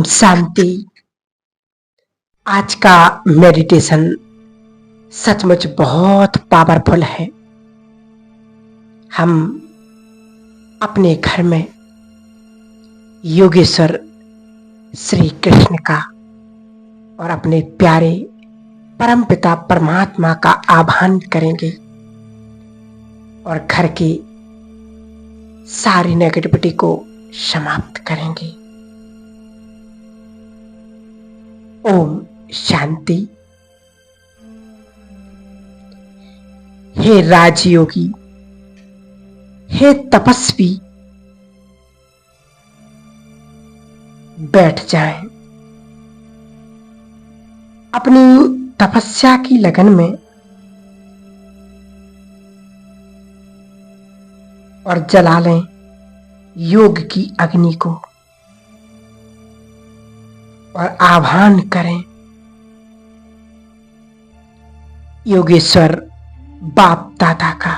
ओम शांति। आज का मेडिटेशन सचमुच बहुत पावरफुल है। हम अपने घर में योगेश्वर श्री कृष्ण का और अपने प्यारे परमपिता परमात्मा का आह्वान करेंगे और घर की सारी नेगेटिविटी को समाप्त करेंगे। ओम शांति। हे राजयोगी, हे तपस्वी, बैठ जाएं। अपनी तपस्या की लगन में और जला लें योग की अग्नि को और आह्वान करें योगेश्वर बाप दादा का,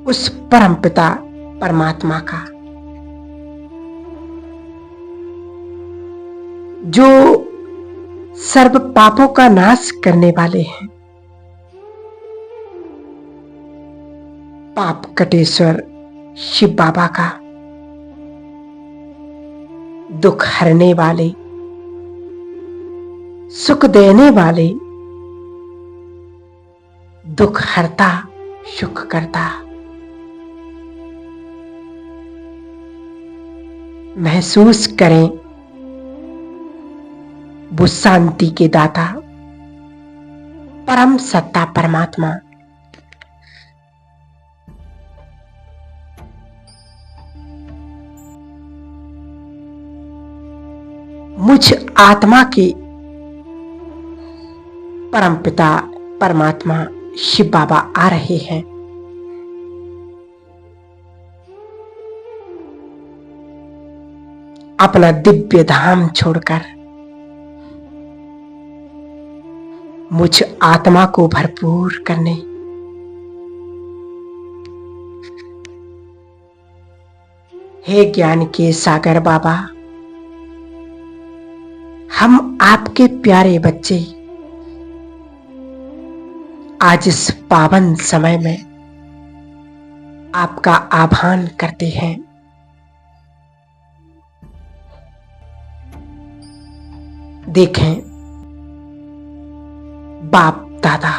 उस परमपिता परमात्मा का जो सर्व पापों का नाश करने वाले हैं। पाप कटेश्वर शिव बाबा का, दुख हरने वाले, सुख देने वाले, दुख हरता सुख करता। महसूस करें वो शांति के दाता परम सत्ता परमात्मा मुझ आत्मा के परमपिता परमात्मा शिव बाबा आ रहे हैं। अपना दिव्य धाम छोड़कर मुझ आत्मा को भरपूर करने हे ज्ञान के सागर बाबा, हम आपके प्यारे बच्चे आज इस पावन समय में आपका आह्वान करते हैं। देखें बाप दादा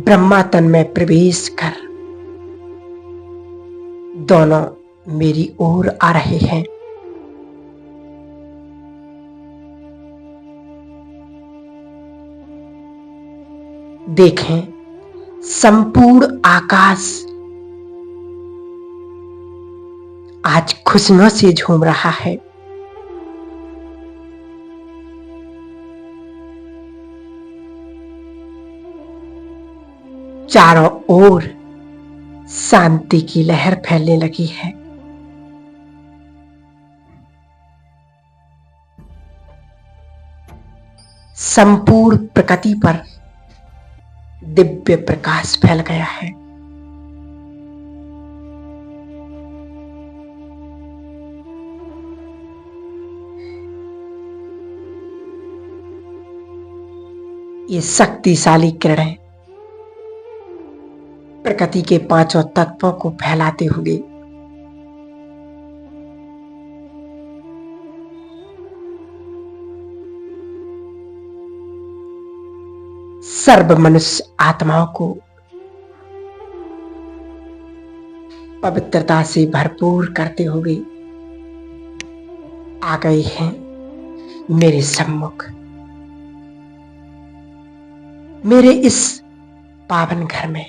ब्रह्मा तन में प्रवेश कर दोनों मेरी ओर आ रहे हैं। देखें संपूर्ण आकाश आज खुशियों से झूम रहा है। चारों ओर शांति की लहर फैलने लगी है। संपूर्ण प्रकृति पर दिव्य प्रकाश फैल गया है। ये शक्तिशाली किरणें प्रकृति के पांचों तत्वों को फैलाते हुए सर्व मनुष्य आत्माओं को पवित्रता से भरपूर करते हुए आ गए हैं मेरे सम्मुख, मेरे इस पावन घर में।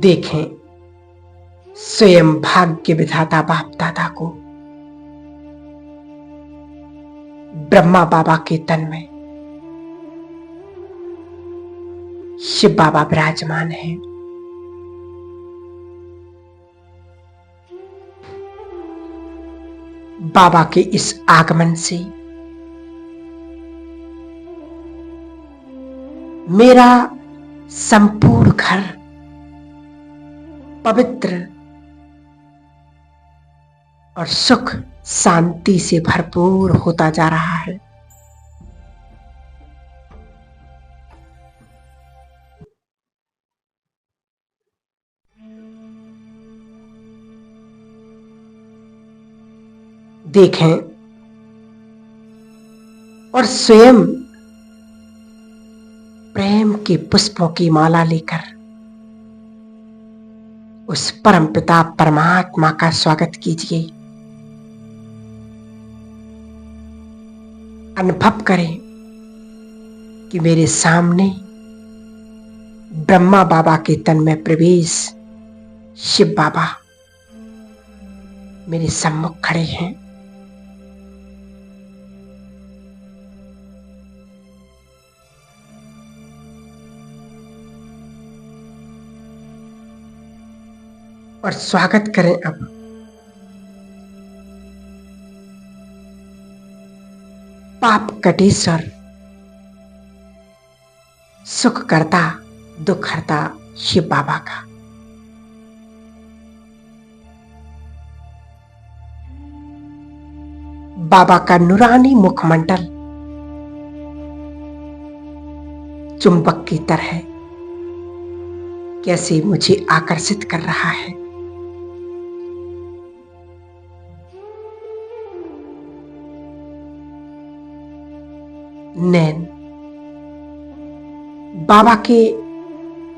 देखें स्वयं भाग्य विधाता बाप दादा को ब्रह्मा बाबा के तन में शिव बाबा विराजमान है। बाबा के इस आगमन से मेरा संपूर्ण घर पवित्र और सुख शांति से भरपूर होता जा रहा है। देखें और स्वयं प्रेम के पुष्पों की माला लेकर उस परम पिता परमात्मा का स्वागत कीजिए। अनुभव करें कि मेरे सामने ब्रह्मा बाबा के तन में प्रवेश शिव बाबा मेरे सम्मुख खड़े हैं। और स्वागत करें अब पाप कटेश्वर सुख करता दुख हरता शिव बाबा का। बाबा का नूरानी मुखमंडल चुंबक की तरह कैसे मुझे आकर्षित कर रहा है। नैन बाबा के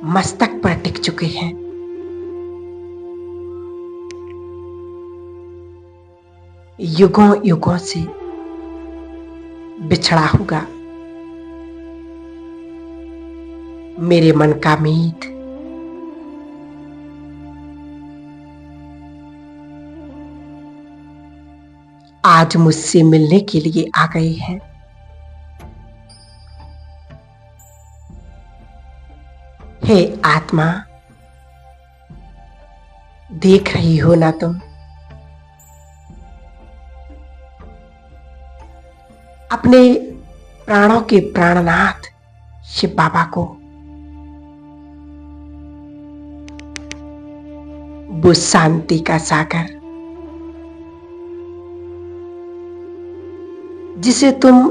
मस्तक पर टिक चुके हैं। युगों युगों से बिछड़ा होगा मेरे मन का मीत आज मुझसे मिलने के लिए आ गए हैं। हे आत्मा, देख रही हो ना तुम, अपने प्राणों के प्राणनाथ शिव बाबा को वो शांति का सागर जिसे तुम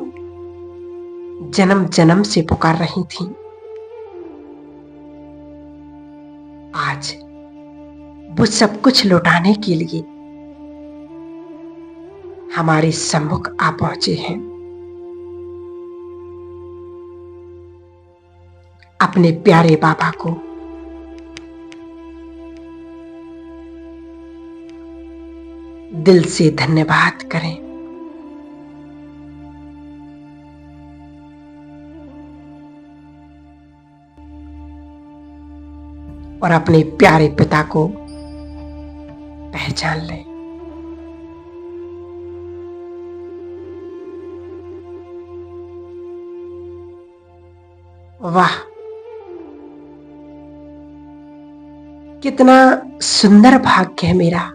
जन्म जन्म से पुकार रही थी, आज वो सब कुछ लौटाने के लिए हमारे सम्मुख आ पहुंचे हैं। अपने प्यारे बाबा को दिल से धन्यवाद करें। और अपने प्यारे पिता को पहचान लें। वाह, कितना सुंदर भाग्य है मेरा।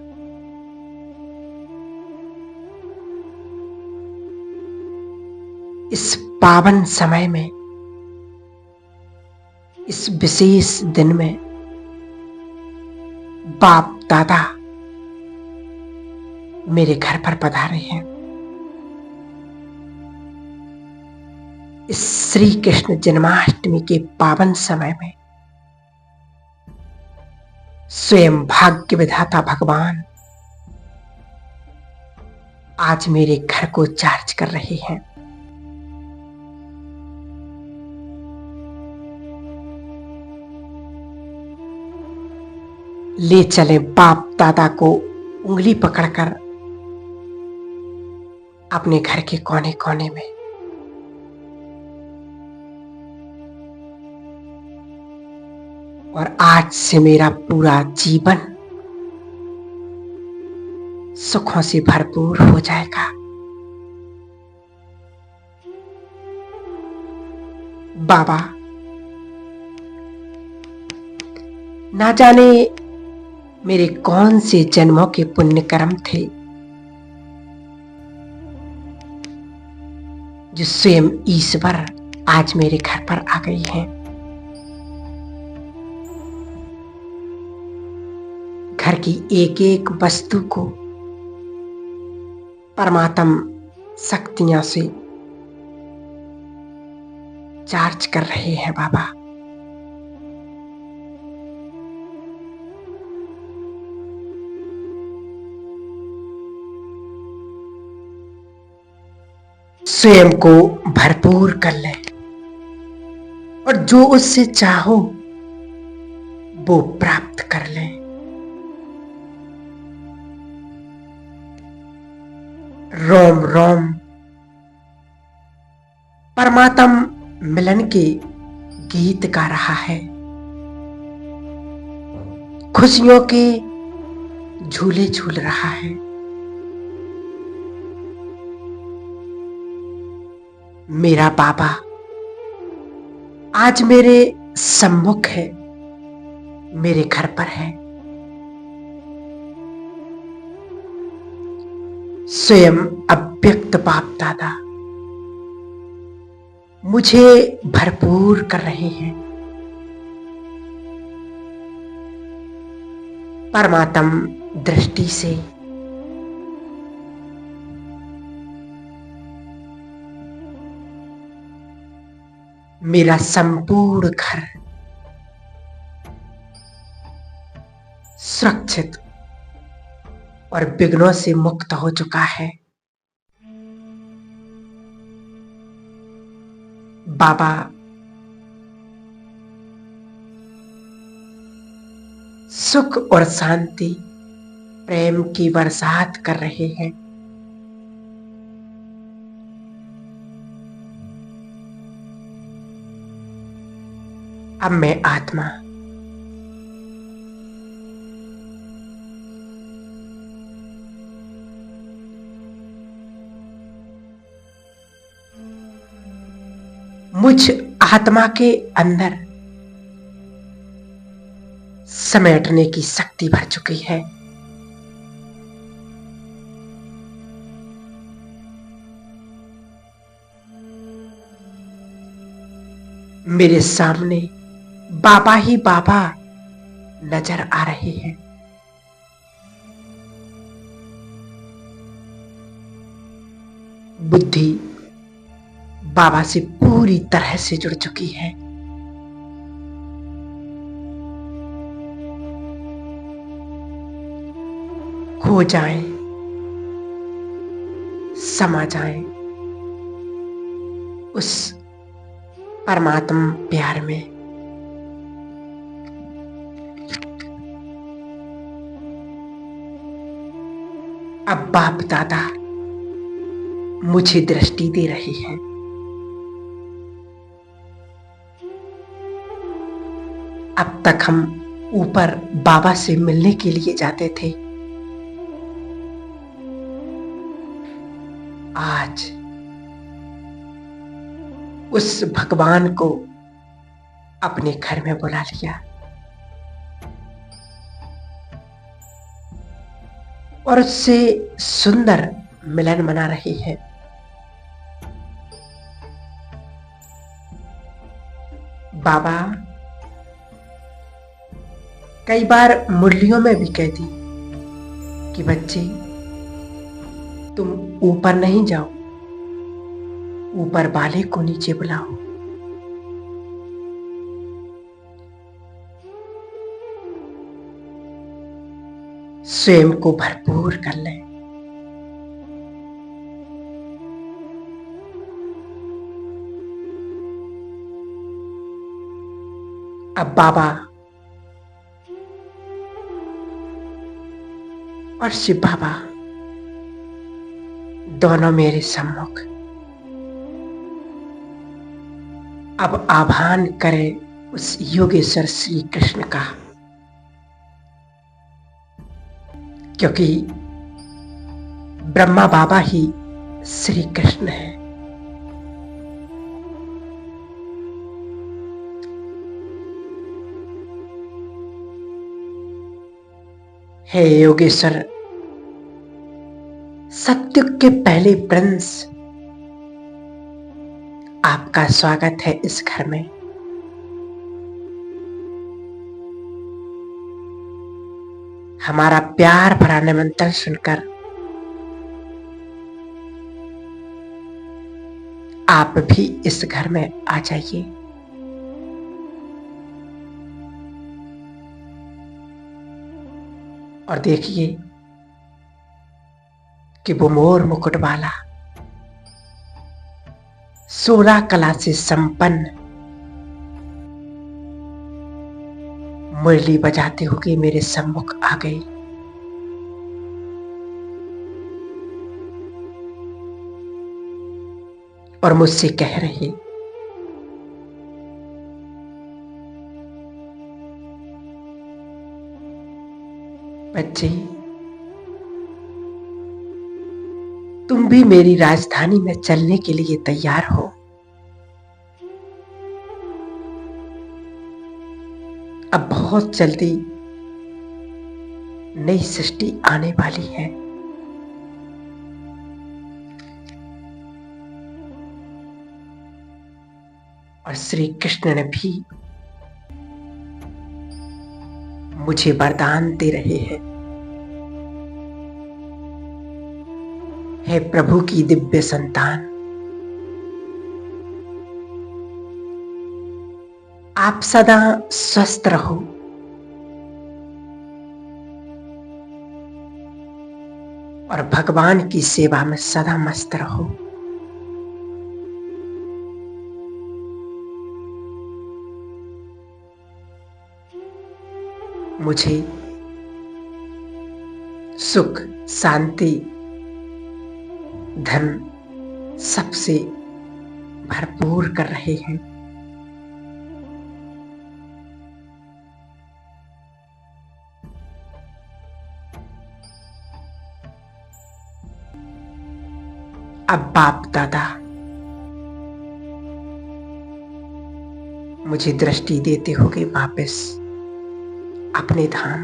इस पावन समय में, इस विशेष दिन में बाप दादा मेरे घर पर पधारे हैं। इस श्री कृष्ण जन्माष्टमी के पावन समय में स्वयं भाग्य विधाता भगवान आज मेरे घर को चार्ज कर रहे हैं। ले चले बाप दादा को उंगली पकड़कर अपने घर के कोने कोने में। और आज से मेरा पूरा जीवन सुखों से भरपूर हो जाएगा। बाबा, ना जाने मेरे कौन से जन्मों के पुण्य कर्म थे जो स्वयं ईश्वर आज मेरे घर पर आ गई हैं। घर की एक एक वस्तु को परमात्म शक्तियां से चार्ज कर रहे हैं बाबा। स्वयं को भरपूर कर लें और जो उससे चाहो वो प्राप्त कर लें। रोम रोम परमात्म मिलन के गीत गा रहा है, खुशियों के झूले झूल रहा है। मेरा बाबा आज मेरे सम्मुख है, मेरे घर पर है। स्वयं अव्यक्त बाप दादा मुझे भरपूर कर रहे हैं। परमात्म दृष्टि से मेरा संपूर्ण घर सुरक्षित और विघ्नों से मुक्त हो चुका है। बाबा सुख और शांति प्रेम की बरसात कर रहे हैं। अब मैं आत्मा मुझ आत्मा के अंदर समेटने की शक्ति भर चुकी है। मेरे सामने बाबा ही बाबा नजर आ रहे हैं। बुद्धि बाबा से पूरी तरह से जुड़ चुकी है। खो जाएं, समा जाएं उस परमात्मा प्यार में। अब बाप दादा मुझे दृष्टि दे रही है। अब तक हम ऊपर बाबा से मिलने के लिए जाते थे, आज उस भगवान को अपने घर में बुला लिया और उससे सुंदर मिलन मना रही है। बाबा कई बार मुरलियों में भी कहती कि बच्चे तुम ऊपर नहीं जाओ, ऊपर वाले को नीचे बुलाओ। स्वयं को भरपूर कर लें। अब बाबा और शिव बाबा दोनों मेरे सम्मुख अब आह्वान करें उस योगेश्वर श्री कृष्ण का, क्योंकि ब्रह्मा बाबा ही श्री कृष्ण है। हे योगेश्वर, सत्युग के पहले प्रिंस, आपका स्वागत है इस घर में। हमारा प्यार भरा निमंत्रण सुनकर आप भी इस घर में आ जाइए। और देखिए कि वो मोर मुकुट वाला 16 कला से संपन्न मुरली बजाते हुए मेरे सम्मुख आ गई। और मुझसे कह रही, बच्चे तुम भी मेरी राजधानी में चलने के लिए तैयार हो। अब बहुत जल्दी नई सृष्टि आने वाली है। और श्री कृष्ण ने भी मुझे वरदान दे रहे हैं। हे प्रभु की दिव्य संतान, आप सदा स्वस्थ रहो। और भगवान की सेवा में सदा मस्त रहो। मुझे सुख, शांति, धन सबसे भरपूर कर रहे हैं। अब बाप दादा मुझे दृष्टि देते होगे वापस अपने धाम।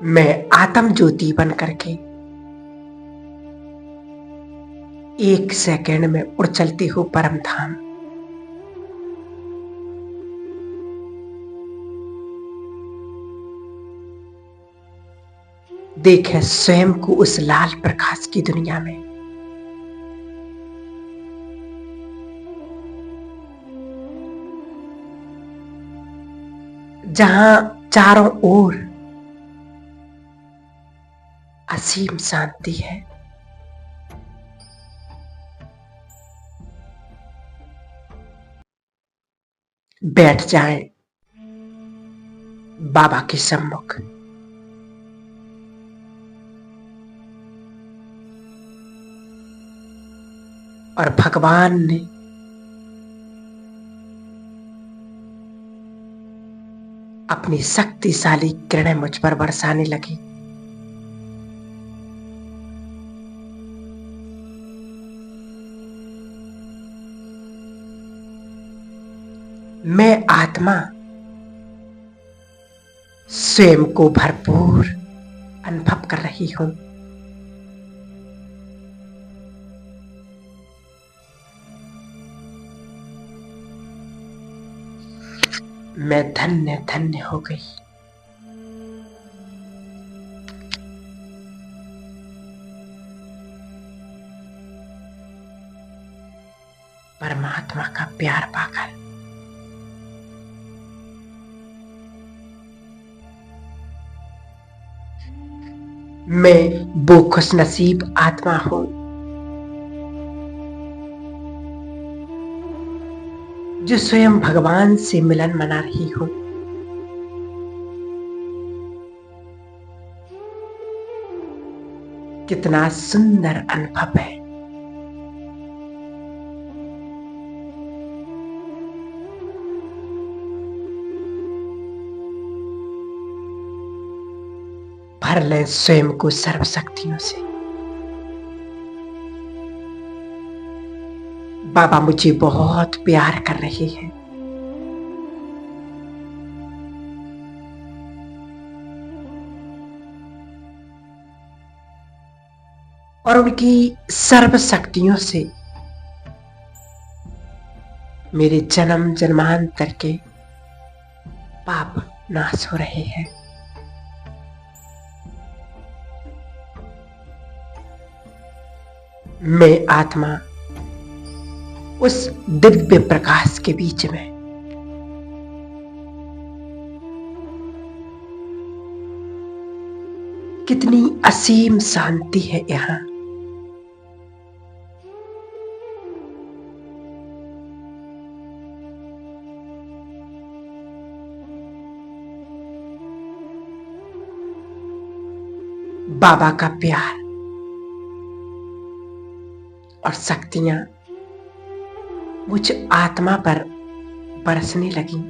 मैं आत्म ज्योति बन करके 1 सेकंड में उड़ चलती हूँ परम धाम। देखे स्वयं को उस लाल प्रकाश की दुनिया में। जहां चारों ओर असीम शांति है। बैठ जाएं बाबा के सम्मुख। और भगवान ने अपनी शक्तिशाली किरणें मुझ पर बरसाने लगी। मैं आत्मा स्वयं को भरपूर अनुभव कर रही हूं। मैं धन्य धन्य हो गई। परमात्मा का प्यार पाकर मैं वो खुशनसीब आत्मा हूं जो स्वयं भगवान से मिलन मना रही हूं। कितना सुंदर अनुभव है। भर लें स्वयं को सर्वशक्तियों से। बाबा मुझे बहुत प्यार कर रहे हैं। और उनकी सर्वशक्तियों से मेरे जन्म जन्मांतर के पाप नाश हो रहे हैं। मैं आत्मा उस दिव्य प्रकाश के बीच में कितनी असीम शांति है यहां। बाबा का प्यार और शक्तियां मुझ आत्मा पर बरसने लगी।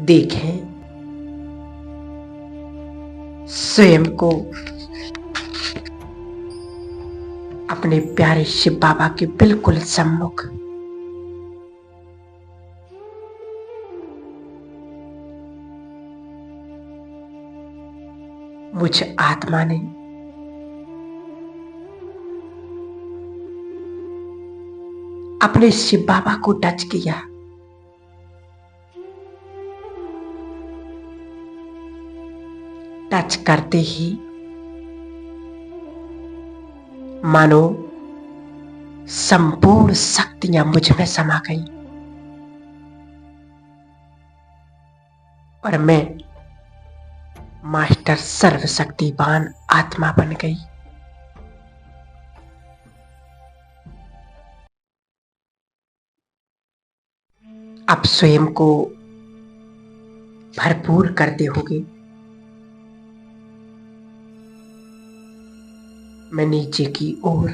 देखें, स्वयं को अपने प्यारे शिव बाबा के बिल्कुल सम्मुख मुझ आत्मा ने अपने शिव बाबा को टच किया। टच करते ही मानो संपूर्ण शक्तियां मुझ में समा गई और मैं मास्टर सर्वशक्तिवान आत्मा बन गई। अब स्वयं को भरपूर करते होगे। मैं नीचे की ओर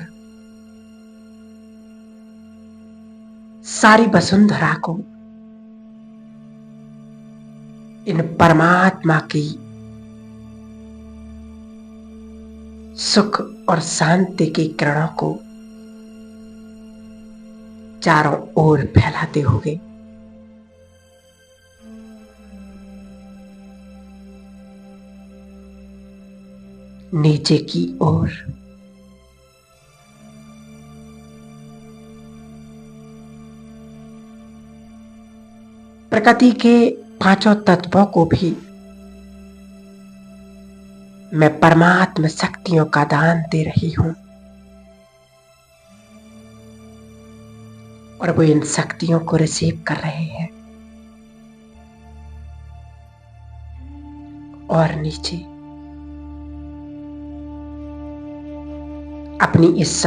सारी वसुंधरा को इन परमात्मा की सुख और शांति की किरणों को चारों ओर फैलाते होंगे। नीचे की ओर प्रकृति के पांचों तत्वों को भी मैं परमात्मा शक्तियों का दान दे रही हूं और वो इन शक्तियों को रिसीव कर रहे हैं। और नीचे अपनी इस